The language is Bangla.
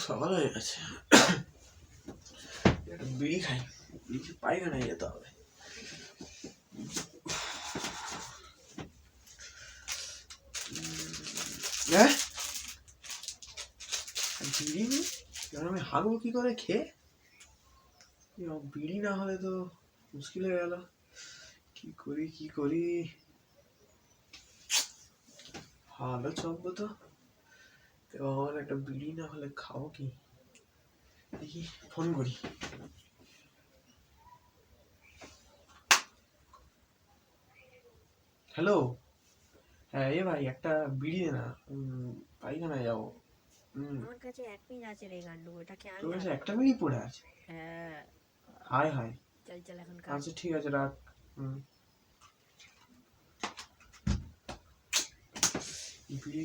সকাল হয়ে গেছে, একটা বিড়ি খাই, বিড়ি পায়খানায় যেতে হবে। বিড়ি নেই, আমি হাগবো কি করে খেয়ে? বিড়ি না হলে তো মুশকিল হয়ে গেল। কি করি ভালো চলবো তো। ভগবান, একটা বিড়ি না হলে খাবো কি? দেখি ফোন করি। হ্যালো, হ্যাঁ এ ভাই একটা বিড়ি দে না, পায়খানায় যাবো। আমার কাছে এক পিস আছে রে গান্ডু, ওটাকে আমি তোর কাছে একটা বিড়ি পড়ে আছে? হ্যাঁ। হায় হায়, চল চল এখন আচ্ছা ঠিক আছে রাখ। বিড়ি